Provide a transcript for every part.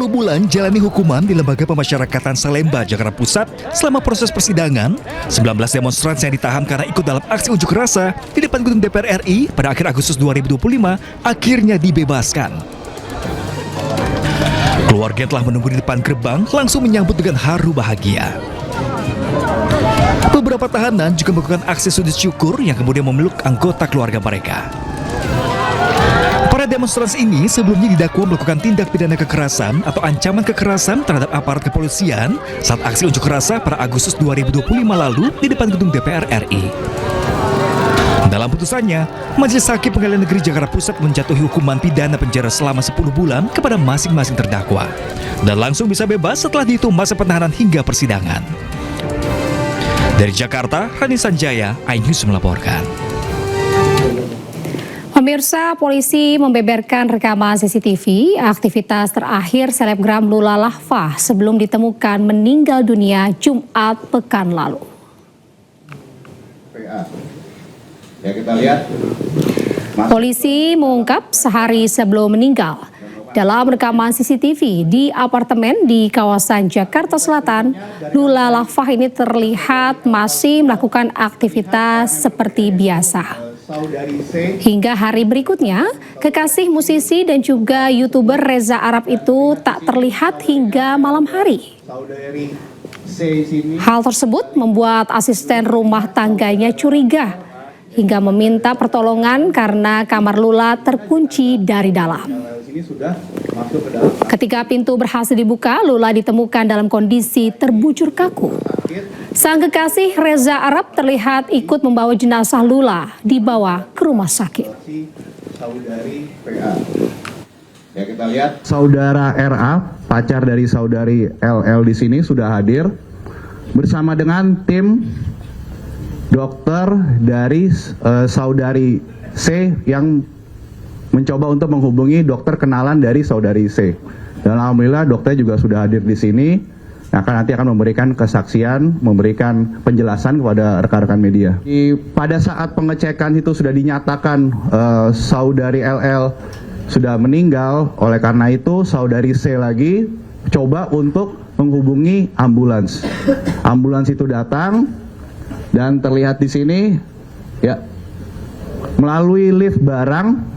bulan jalani hukuman di Lembaga Pemasyarakatan Salemba, Jakarta Pusat. Selama proses persidangan, 19 demonstran yang ditahan karena ikut dalam aksi unjuk rasa di depan gedung DPR RI pada akhir Agustus 2025 akhirnya dibebaskan. Keluarga telah menunggu di depan gerbang langsung menyambut dengan haru bahagia. Beberapa tahanan juga melakukan aksi sujud syukur yang kemudian memeluk anggota keluarga mereka. Para demonstran ini sebelumnya didakwa melakukan tindak pidana kekerasan atau ancaman kekerasan terhadap aparat kepolisian saat aksi unjuk rasa pada Agustus 2025 lalu di depan gedung DPR RI. Dalam putusannya, Majelis Hakim Pengadilan Negeri Jakarta Pusat menjatuhi hukuman pidana penjara selama 10 bulan kepada masing-masing terdakwa dan langsung bisa bebas setelah dihitung masa penahanan hingga persidangan. Dari Jakarta, Rani Sanjaya, iNews melaporkan. Pemirsa, polisi membeberkan rekaman CCTV aktivitas terakhir selebgram Lula Lahfah sebelum ditemukan meninggal dunia Jumat pekan lalu. Ya, kita lihat. Polisi mengungkap sehari sebelum meninggal, dalam rekaman CCTV di apartemen di kawasan Jakarta Selatan, Lula Lahfah ini terlihat masih melakukan aktivitas seperti biasa. Hingga hari berikutnya, kekasih musisi dan juga YouTuber Reza Arab itu tak terlihat hingga malam hari. Hal tersebut membuat asisten rumah tangganya curiga hingga meminta pertolongan karena kamar Lula terkunci dari dalam. Ketika pintu berhasil dibuka, Lula ditemukan dalam kondisi terbujur kaku. Sang kekasih Reza Arab terlihat ikut membawa jenazah Lula dibawa ke rumah sakit. Ya, kita lihat. Saudara RA, pacar dari saudari LL di sini sudah hadir bersama dengan tim dokter dari saudari C yang mencoba untuk menghubungi dokter kenalan dari saudari C. Dan alhamdulillah dokter juga sudah hadir di sini. Nanti akan memberikan kesaksian, memberikan penjelasan kepada rekan-rekan media. Pada saat pengecekan itu sudah dinyatakan saudari LL sudah meninggal. Oleh karena itu saudari C lagi coba untuk menghubungi ambulans. Ambulans itu datang dan terlihat di sini ya melalui lift barang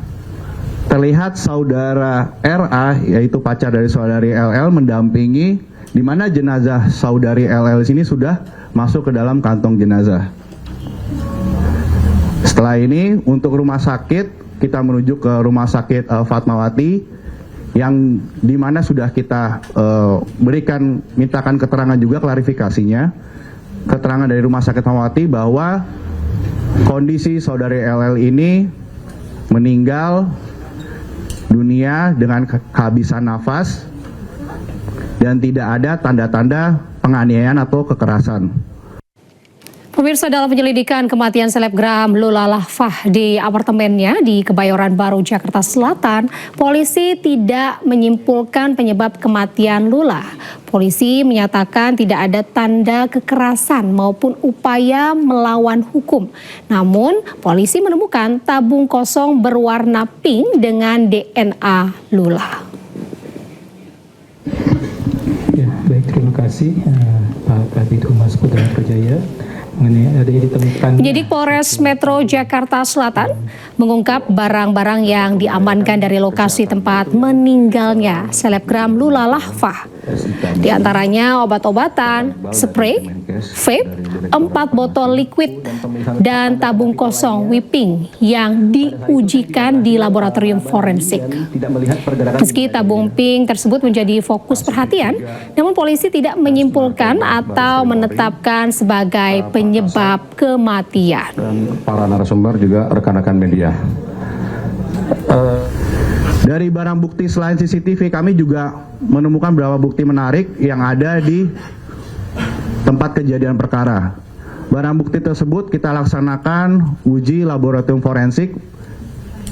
terlihat saudara RA yaitu pacar dari saudari LL mendampingi di mana jenazah saudari LL sini sudah masuk ke dalam kantong jenazah. Setelah ini untuk rumah sakit kita menuju ke rumah sakit Fatmawati yang di mana sudah kita mintakan keterangan juga klarifikasinya. Keterangan dari rumah sakit Fatmawati bahwa kondisi saudari LL ini meninggal dunia dengan kehabisan nafas dan tidak ada tanda-tanda penganiayaan atau kekerasan. Pemirsa, dalam penyelidikan kematian selebgram Lula Lahfah di apartemennya di Kebayoran Baru, Jakarta Selatan, polisi tidak menyimpulkan penyebab kematian Lula. Polisi menyatakan tidak ada tanda kekerasan maupun upaya melawan hukum. Namun, polisi menemukan tabung kosong berwarna pink dengan DNA Lula. Ya, baik, terima kasih Pak Kabid Humas Polda Metro Jaya. Penyidik Polres Metro Jakarta Selatan mengungkap barang-barang yang diamankan dari lokasi tempat meninggalnya selebgram Lula Lahfah. Di antaranya obat-obatan, spray, vape, 4 botol liquid, dan tabung kosong whipping yang diujikan di laboratorium forensik. Meski tabung pink tersebut menjadi fokus perhatian, namun polisi tidak menyimpulkan atau menetapkan sebagai penyebab kematian. Dan para narasumber juga rekan-rekan media. Dari barang bukti selain CCTV, kami juga menemukan beberapa bukti menarik yang ada di tempat kejadian perkara. Barang bukti tersebut kita laksanakan uji laboratorium forensik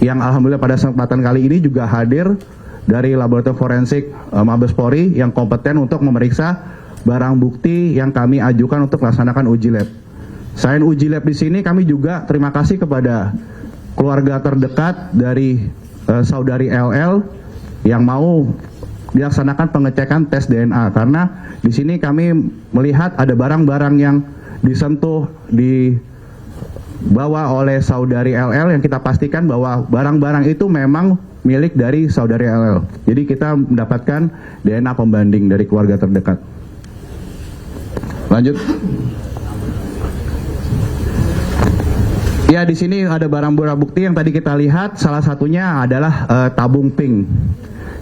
yang alhamdulillah pada kesempatan kali ini juga hadir dari laboratorium forensik Mabes Polri yang kompeten untuk memeriksa barang bukti yang kami ajukan untuk melaksanakan uji lab. Selain uji lab di sini, kami juga terima kasih kepada keluarga terdekat dari saudari LL yang mau dilaksanakan pengecekan tes DNA karena di sini kami melihat ada barang-barang yang disentuh dibawa oleh saudari LL yang kita pastikan bahwa barang-barang itu memang milik dari saudari LL. Jadi kita mendapatkan DNA pembanding dari keluarga terdekat. Lanjut. Ya, di sini ada barang-barang bukti yang tadi kita lihat, salah satunya adalah tabung pink.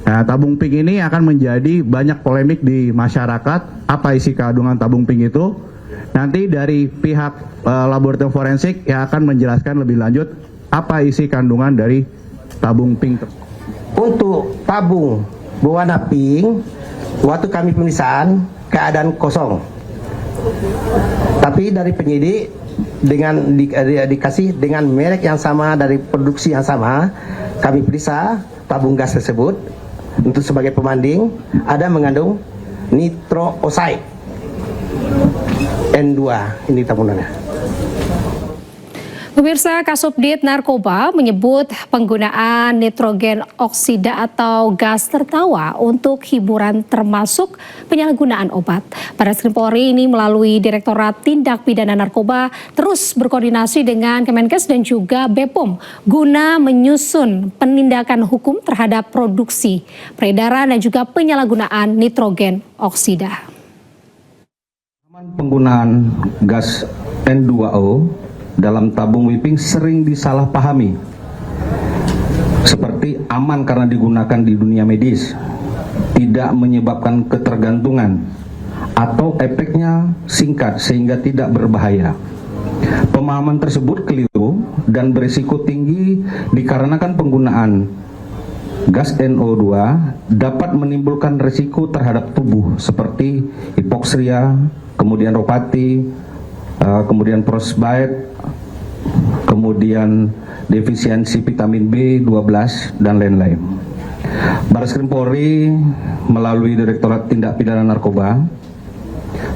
Nah, tabung pink ini akan menjadi banyak polemik di masyarakat. Apa isi kandungan tabung pink itu? Nanti dari pihak laboratorium forensik yang akan menjelaskan lebih lanjut apa isi kandungan dari tabung pink. Untuk tabung berwarna pink, waktu kami pemeriksaan keadaan kosong. Tapi dari penyidik dengan dikasih dengan merek yang sama dari produksi yang sama, kami periksa tabung gas tersebut untuk sebagai pembanding ada mengandung nitro oxide N2 ini tabungannya. Pemirsa, Kasubdit Narkoba menyebut penggunaan nitrogen oksida atau gas tertawa untuk hiburan termasuk penyalahgunaan obat. Barreskrim Polri ini melalui Direktorat Tindak Pidana Narkoba terus berkoordinasi dengan Kemenkes dan juga BPOM guna menyusun penindakan hukum terhadap produksi, peredaran dan juga penyalahgunaan nitrogen oksida. Penggunaan gas N2O dalam tabung whipping sering disalahpahami seperti aman karena digunakan di dunia medis, tidak menyebabkan ketergantungan, atau efeknya singkat sehingga tidak berbahaya. Pemahaman tersebut keliru dan berisiko tinggi dikarenakan penggunaan gas NO2 dapat menimbulkan risiko terhadap tubuh seperti hipoksia, kemudian ropati, kemudian frostbite, kemudian defisiensi vitamin B12 dan lain-lain. Barreskrim Polri melalui Direktorat Tindak Pidana Narkoba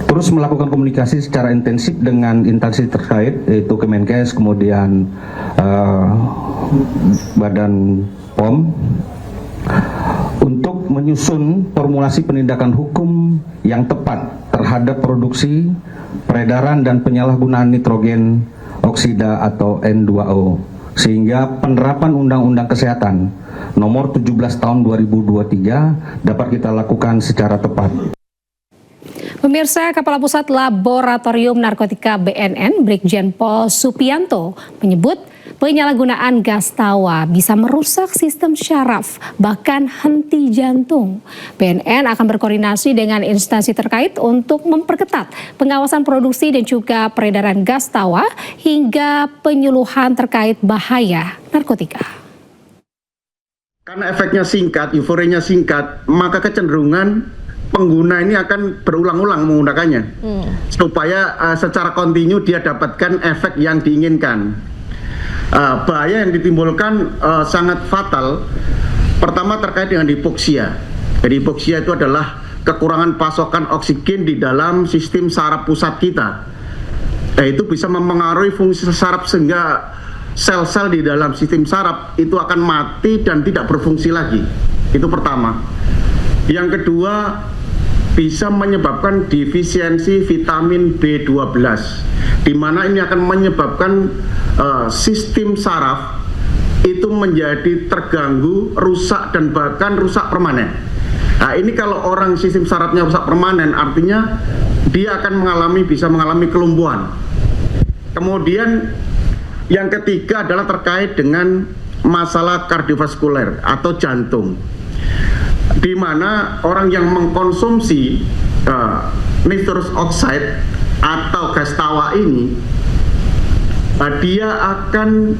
terus melakukan komunikasi secara intensif dengan instansi terkait yaitu Kemenkes, kemudian Badan POM untuk menyusun formulasi penindakan hukum yang tepat terhadap produksi, peredaran dan penyalahgunaan nitrogen oksida atau N2O sehingga penerapan Undang-Undang Kesehatan nomor 17 tahun 2023 dapat kita lakukan secara tepat. Pemirsa, Kepala Pusat Laboratorium Narkotika BNN Brigjen Pol Supianto menyebut penyalahgunaan gas tawa bisa merusak sistem syaraf, bahkan henti jantung. BNN akan berkoordinasi dengan instansi terkait untuk memperketat pengawasan produksi dan juga peredaran gas tawa hingga penyuluhan terkait bahaya narkotika. Karena efeknya singkat, euforianya singkat, maka kecenderungan pengguna ini akan berulang-ulang menggunakannya supaya secara kontinu dia dapatkan efek yang diinginkan. Bahaya yang ditimbulkan sangat fatal. Pertama terkait dengan hipoksia. Jadi hipoksia itu adalah kekurangan pasokan oksigen di dalam sistem saraf pusat kita. Itu bisa mempengaruhi fungsi saraf sehingga sel-sel di dalam sistem saraf itu akan mati dan tidak berfungsi lagi. Itu pertama. Yang kedua, bisa menyebabkan defisiensi vitamin B12, di mana ini akan menyebabkan sistem saraf itu menjadi terganggu, rusak dan bahkan rusak permanen. Nah, ini kalau orang sistem sarafnya rusak permanen, artinya dia akan bisa mengalami kelumpuhan. Kemudian yang ketiga adalah terkait dengan masalah kardiovaskuler atau jantung, di mana orang yang mengkonsumsi nitrous oxide atau gas tawa ini, dia akan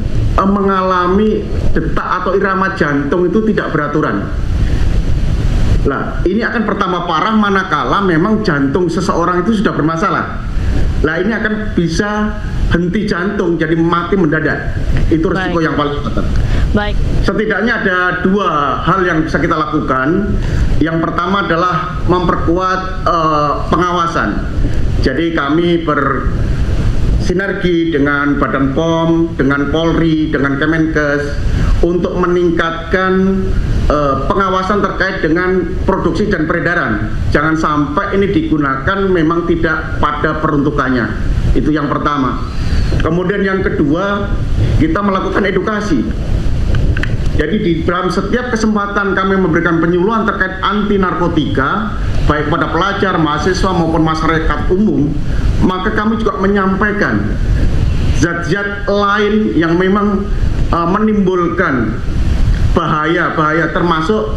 mengalami detak atau irama jantung itu tidak beraturan. Nah, ini akan pertama parah manakala memang jantung seseorang itu sudah bermasalah. Nah, ini akan bisa henti jantung, jadi mati mendadak. Itu resiko yang paling besar. Baik. Setidaknya ada dua hal yang bisa kita lakukan. Yang pertama adalah memperkuat pengawasan. Jadi kami bersinergi dengan Badan POM, dengan Polri, dengan Kemenkes untuk meningkatkan pengawasan terkait dengan produksi dan peredaran. Jangan sampai ini digunakan memang tidak pada peruntukannya. Itu yang pertama. Kemudian yang kedua, kita melakukan edukasi. Jadi di dalam setiap kesempatan kami memberikan penyuluhan terkait anti narkotika, baik pada pelajar, mahasiswa maupun masyarakat umum, maka kami juga menyampaikan zat-zat lain yang memang menimbulkan bahaya termasuk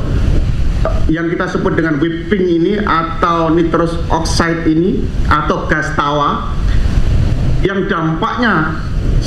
yang kita sebut dengan whipping ini atau nitrous oxide ini atau gas tawa yang dampaknya